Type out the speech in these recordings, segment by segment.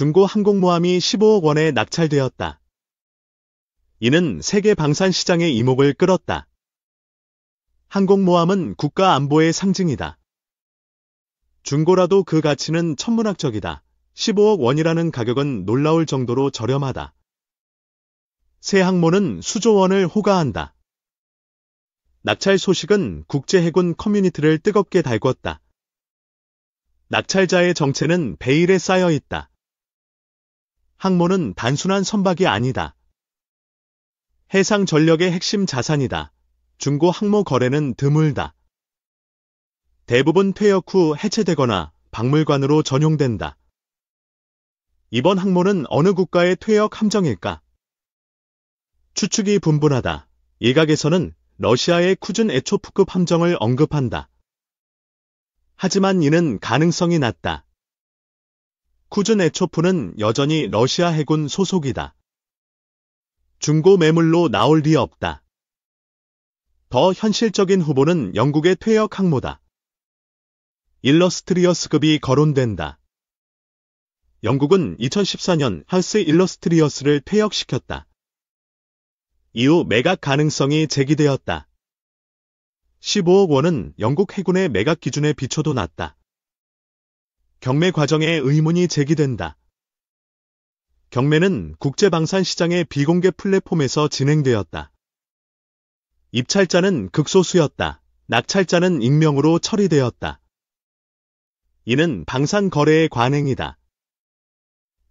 중고 항공모함이 15억 원에 낙찰되었다. 이는 세계 방산 시장의 이목을 끌었다. 항공모함은 국가 안보의 상징이다. 중고라도 그 가치는 천문학적이다. 15억 원이라는 가격은 놀라울 정도로 저렴하다. 새 항모는 수조 원을 호가한다. 낙찰 소식은 국제해군 커뮤니티를 뜨겁게 달궜다. 낙찰자의 정체는 베일에 쌓여 있다. 항모는 단순한 선박이 아니다. 해상 전력의 핵심 자산이다. 중고 항모 거래는 드물다. 대부분 퇴역 후 해체되거나 박물관으로 전용된다. 이번 항모는 어느 국가의 퇴역 함정일까? 추측이 분분하다. 일각에서는 러시아의 쿠준 에초프급 함정을 언급한다. 하지만 이는 가능성이 낮다. 쿠준 에초프는 여전히 러시아 해군 소속이다. 중고 매물로 나올 리 없다. 더 현실적인 후보는 영국의 퇴역 항모다. 일러스트리어스급이 거론된다. 영국은 2014년 하우스 일러스트리어스를 퇴역시켰다. 이후 매각 가능성이 제기되었다. 15억 원은 영국 해군의 매각 기준에 비춰도 낮다. 경매 과정에 의문이 제기된다. 경매는 국제방산시장의 비공개 플랫폼에서 진행되었다. 입찰자는 극소수였다. 낙찰자는 익명으로 처리되었다. 이는 방산 거래의 관행이다.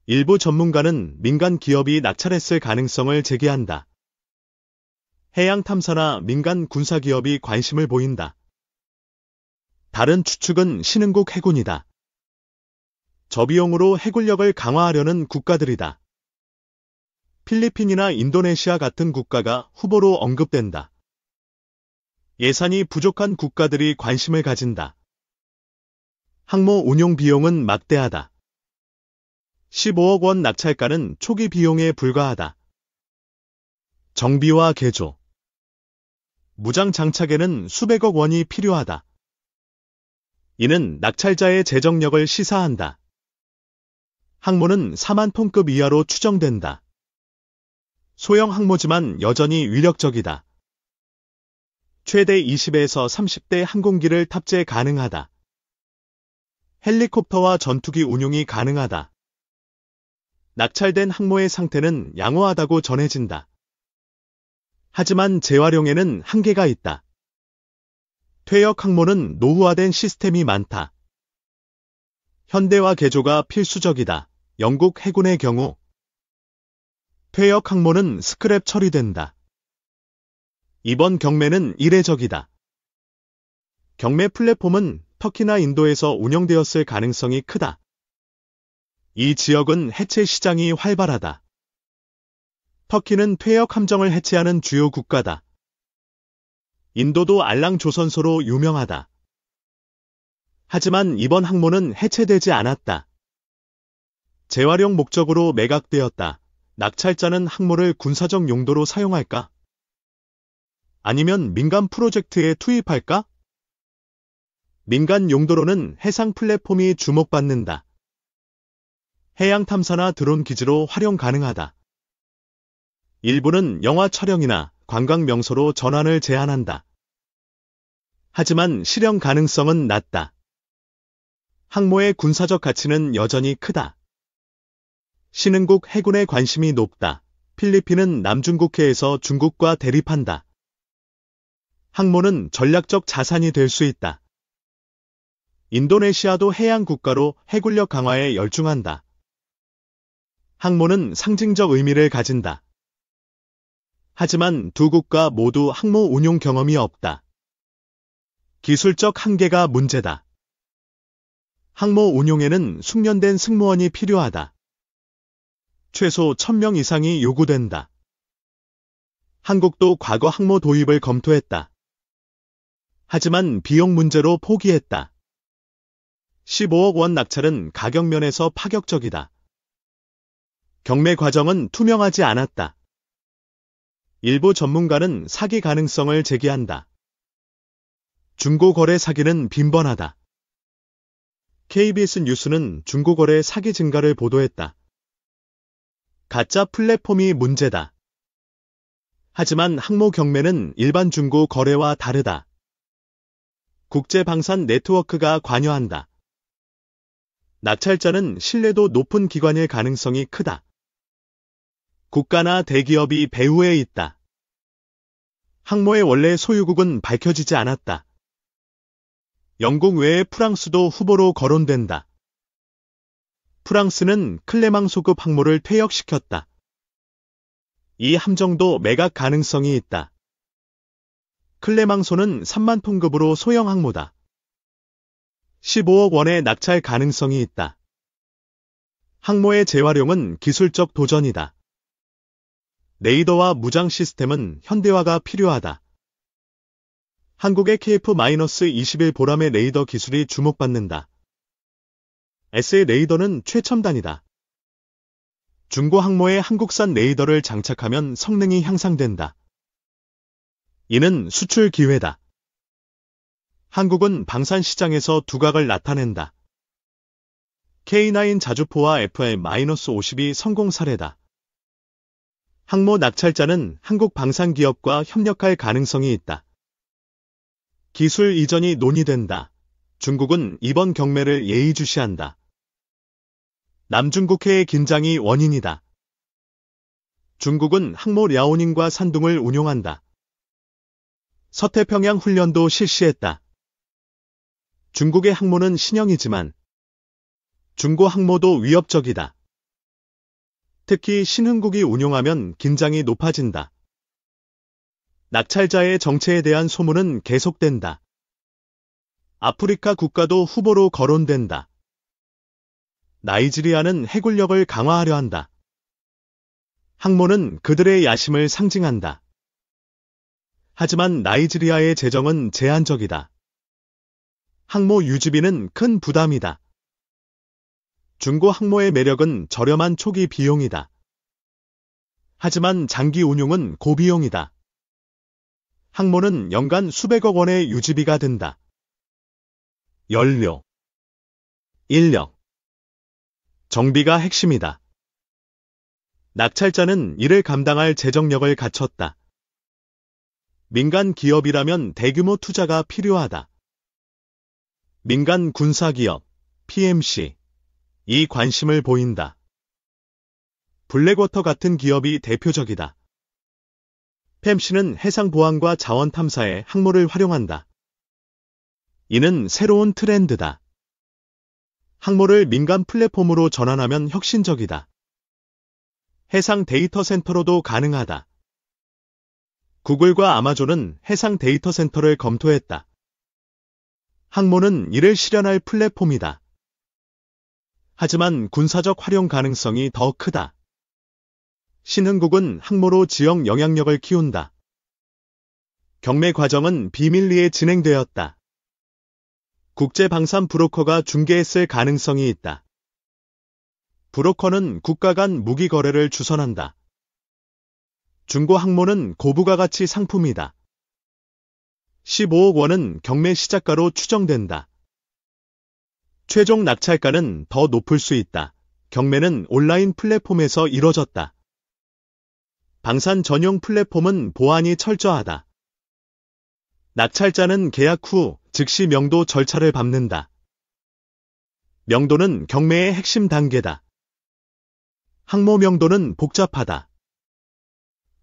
일부 전문가는 민간 기업이 낙찰했을 가능성을 제기한다. 해양 탐사나 민간 군사 기업이 관심을 보인다. 다른 추측은 신흥국 해군이다. 저비용으로 해군력을 강화하려는 국가들이다. 필리핀이나 인도네시아 같은 국가가 후보로 언급된다. 예산이 부족한 국가들이 관심을 가진다. 항모 운용 비용은 막대하다. 15억 원 낙찰가는 초기 비용에 불과하다. 정비와 개조, 무장 장착에는 수백억 원이 필요하다. 이는 낙찰자의 재정력을 시사한다. 항모는 4만 톤급 이하로 추정된다. 소형 항모지만 여전히 위력적이다. 최대 20에서 30대 항공기를 탑재 가능하다. 헬리콥터와 전투기 운용이 가능하다. 낙찰된 항모의 상태는 양호하다고 전해진다. 하지만 재활용에는 한계가 있다. 퇴역 항모는 노후화된 시스템이 많다. 현대화 개조가 필수적이다. 영국 해군의 경우 퇴역 항모는 스크랩 처리된다. 이번 경매는 이례적이다. 경매 플랫폼은 터키나 인도에서 운영되었을 가능성이 크다. 이 지역은 해체 시장이 활발하다. 터키는 퇴역 함정을 해체하는 주요 국가다. 인도도 알랑 조선소로 유명하다. 하지만 이번 항모는 해체되지 않았다. 재활용 목적으로 매각되었다. 낙찰자는 항모를 군사적 용도로 사용할까? 아니면 민간 프로젝트에 투입할까? 민간 용도로는 해상 플랫폼이 주목받는다. 해양 탐사나 드론 기지로 활용 가능하다. 일부는 영화 촬영이나 관광 명소로 전환을 제한한다. 하지만 실현 가능성은 낮다. 항모의 군사적 가치는 여전히 크다. 신흥국 해군의 관심이 높다. 필리핀은 남중국해에서 중국과 대립한다. 항모는 전략적 자산이 될 수 있다. 인도네시아도 해양 국가로 해군력 강화에 열중한다. 항모는 상징적 의미를 가진다. 하지만 두 국가 모두 항모 운용 경험이 없다. 기술적 한계가 문제다. 항모 운용에는 숙련된 승무원이 필요하다. 최소 1000명 이상이 요구된다. 한국도 과거 항모 도입을 검토했다. 하지만 비용 문제로 포기했다. 15억 원 낙찰은 가격 면에서 파격적이다. 경매 과정은 투명하지 않았다. 일부 전문가는 사기 가능성을 제기한다. 중고거래 사기는 빈번하다. KBS 뉴스는 중고거래 사기 증가를 보도했다. 가짜 플랫폼이 문제다. 하지만 항모 경매는 일반 중고 거래와 다르다. 국제 방산 네트워크가 관여한다. 낙찰자는 신뢰도 높은 기관일 가능성이 크다. 국가나 대기업이 배후에 있다. 항모의 원래 소유국은 밝혀지지 않았다. 영국 외에 프랑스도 후보로 거론된다. 프랑스는 클레망소급 항모를 퇴역시켰다. 이 함정도 매각 가능성이 있다. 클레망소는 3만 톤급으로 소형 항모다. 15억 원의 낙찰 가능성이 있다. 항모의 재활용은 기술적 도전이다. 레이더와 무장 시스템은 현대화가 필요하다. 한국의 KF-21 보람의 레이더 기술이 주목받는다. S의 레이더는 최첨단이다. 중고 항모에 한국산 레이더를 장착하면 성능이 향상된다. 이는 수출 기회다. 한국은 방산 시장에서 두각을 나타낸다. K9 자주포와 FM-50이 성공 사례다. 항모 낙찰자는 한국 방산 기업과 협력할 가능성이 있다. 기술 이전이 논의된다. 중국은 이번 경매를 예의주시한다. 남중국해의 긴장이 원인이다. 중국은 항모 랴오닝과 산둥을 운용한다. 서태평양 훈련도 실시했다. 중국의 항모는 신형이지만 중고 항모도 위협적이다. 특히 신흥국이 운용하면 긴장이 높아진다. 낙찰자의 정체에 대한 소문은 계속된다. 아프리카 국가도 후보로 거론된다. 나이지리아는 해군력을 강화하려 한다. 항모는 그들의 야심을 상징한다. 하지만 나이지리아의 재정은 제한적이다. 항모 유지비는 큰 부담이다. 중고 항모의 매력은 저렴한 초기 비용이다. 하지만 장기 운용은 고비용이다. 항모는 연간 수백억 원의 유지비가 든다. 연료, 인력, 정비가 핵심이다. 낙찰자는 이를 감당할 재정력을 갖췄다. 민간 기업이라면 대규모 투자가 필요하다. 민간 군사기업, PMC, 이 관심을 보인다. 블랙워터 같은 기업이 대표적이다. PMC는 해상 보안과 자원 탐사에 항모를 활용한다. 이는 새로운 트렌드다. 항모를 민간 플랫폼으로 전환하면 혁신적이다. 해상 데이터 센터로도 가능하다. 구글과 아마존은 해상 데이터 센터를 검토했다. 항모는 이를 실현할 플랫폼이다. 하지만 군사적 활용 가능성이 더 크다. 신흥국은 항모로 지역 영향력을 키운다. 경매 과정은 비밀리에 진행되었다. 국제방산 브로커가 중개했을 가능성이 있다. 브로커는 국가 간 무기 거래를 주선한다. 중고 항모는 고부가 가치 상품이다. 15억 원은 경매 시작가로 추정된다. 최종 낙찰가는 더 높을 수 있다. 경매는 온라인 플랫폼에서 이뤄졌다. 방산 전용 플랫폼은 보안이 철저하다. 낙찰자는 계약 후 즉시 명도 절차를 밟는다. 명도는 경매의 핵심 단계다. 항모 명도는 복잡하다.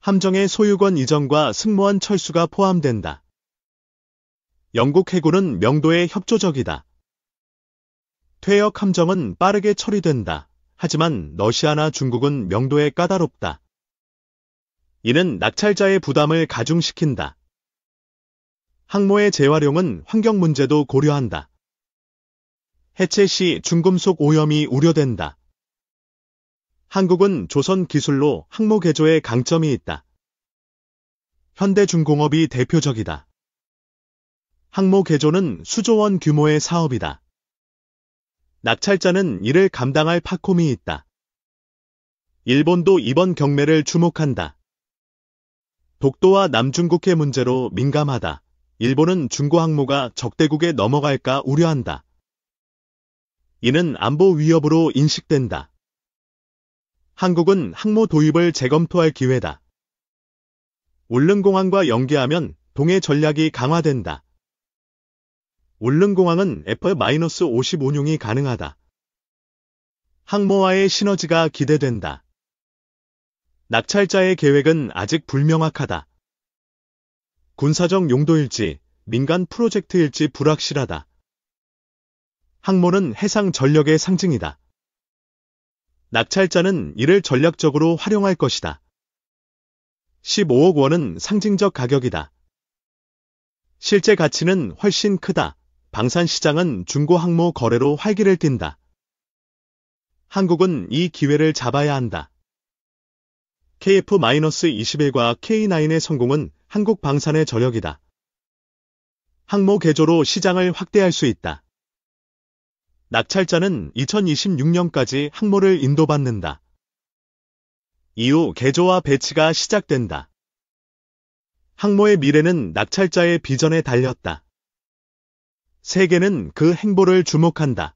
함정의 소유권 이전과 승무원 철수가 포함된다. 영국 해군은 명도에 협조적이다. 퇴역 함정은 빠르게 처리된다. 하지만 러시아나 중국은 명도에 까다롭다. 이는 낙찰자의 부담을 가중시킨다. 항모의 재활용은 환경 문제도 고려한다. 해체 시 중금속 오염이 우려된다. 한국은 조선 기술로 항모 개조에 강점이 있다. 현대중공업이 대표적이다. 항모 개조는 수조 원 규모의 사업이다. 낙찰자는 이를 감당할 파콤이 있다. 일본도 이번 경매를 주목한다. 독도와 남중국해 문제로 민감하다. 일본은 중고 항모가 적대국에 넘어갈까 우려한다. 이는 안보 위협으로 인식된다. 한국은 항모 도입을 재검토할 기회다. 울릉공항과 연계하면 동해 전략이 강화된다. 울릉공항은 F-55용이 가능하다. 항모와의 시너지가 기대된다. 낙찰자의 계획은 아직 불명확하다. 군사적 용도일지, 민간 프로젝트일지 불확실하다. 항모는 해상 전력의 상징이다. 낙찰자는 이를 전략적으로 활용할 것이다. 15억 원은 상징적 가격이다. 실제 가치는 훨씬 크다. 방산 시장은 중고 항모 거래로 활기를 띈다. 한국은 이 기회를 잡아야 한다. KF-21과 K9의 성공은 한국 방산의 저력이다. 항모 개조로 시장을 확대할 수 있다. 낙찰자는 2026년까지 항모를 인도받는다. 이후 개조와 배치가 시작된다. 항모의 미래는 낙찰자의 비전에 달렸다. 세계는 그 행보를 주목한다.